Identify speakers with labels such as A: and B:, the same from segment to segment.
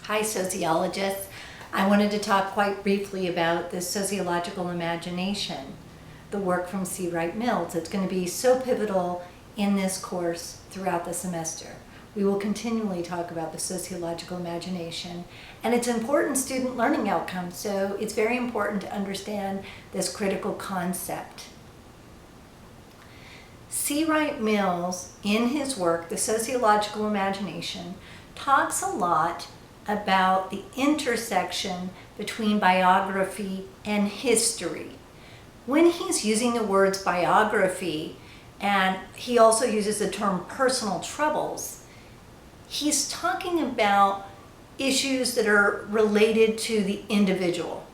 A: Hi, sociologists. I wanted to talk quite briefly about the sociological imagination, the work from C. Wright Mills. It's going to be so pivotal in this course throughout the semester. We will continually talk about the sociological imagination and its important student learning outcomes, so it's very important to understand this critical concept. C. Wright Mills, in his work, The Sociological Imagination, talks a lot about the intersection between biography and history. When he's using the words biography, and he also uses the term personal troubles, he's talking about issues that are related to the individual.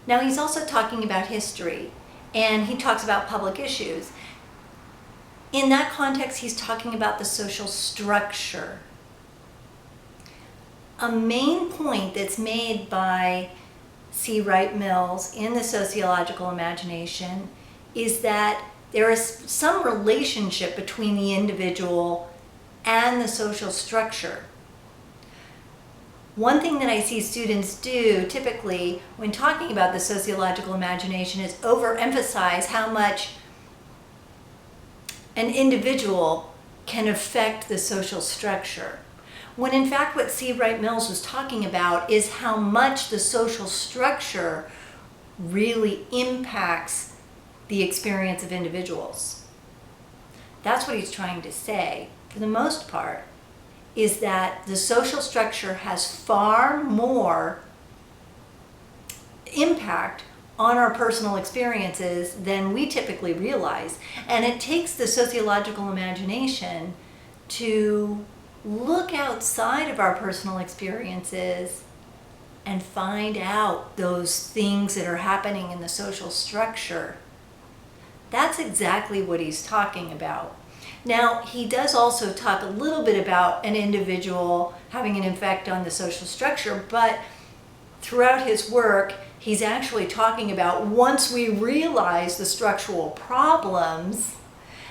A: Now, he's also talking about history, and he talks about public issues. In that context, he's talking about the social structure. A main point that's made by C. Wright Mills in the sociological imagination is that there is some relationship between the individual and the social structure. One thing that I see students do typically when talking about the sociological imagination is overemphasize how much an individual can affect the social structure, when in fact what C. Wright Mills was talking about is how much the social structure really impacts the experience of individuals. That's what he's trying to say, for the most part, is that the social structure has far more impact on our personal experiences than we typically realize. And it takes the sociological imagination to look outside of our personal experiences and find out those things that are happening in the social structure. That's exactly what he's talking about. Now, he does also talk a little bit about an individual having an effect on the social structure, but throughout his work, he's actually talking about once we realize the structural problems,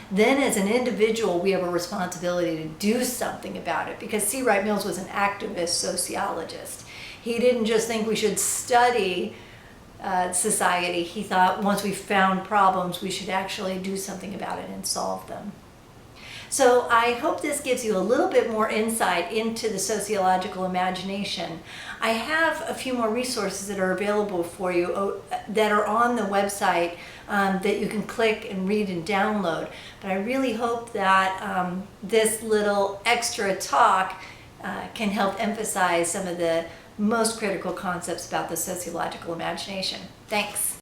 A: then as an individual, we have a responsibility to do something about it, because C. Wright Mills was an activist sociologist. He didn't just think we should study society. He thought once we found problems, we should actually do something about it and solve them. So I hope this gives you a little bit more insight into the sociological imagination. I have a few more resources that are available for you that are on the website that you can click and read and download. But I really hope that this little extra talk can help emphasize some of the most critical concepts about the sociological imagination. Thanks.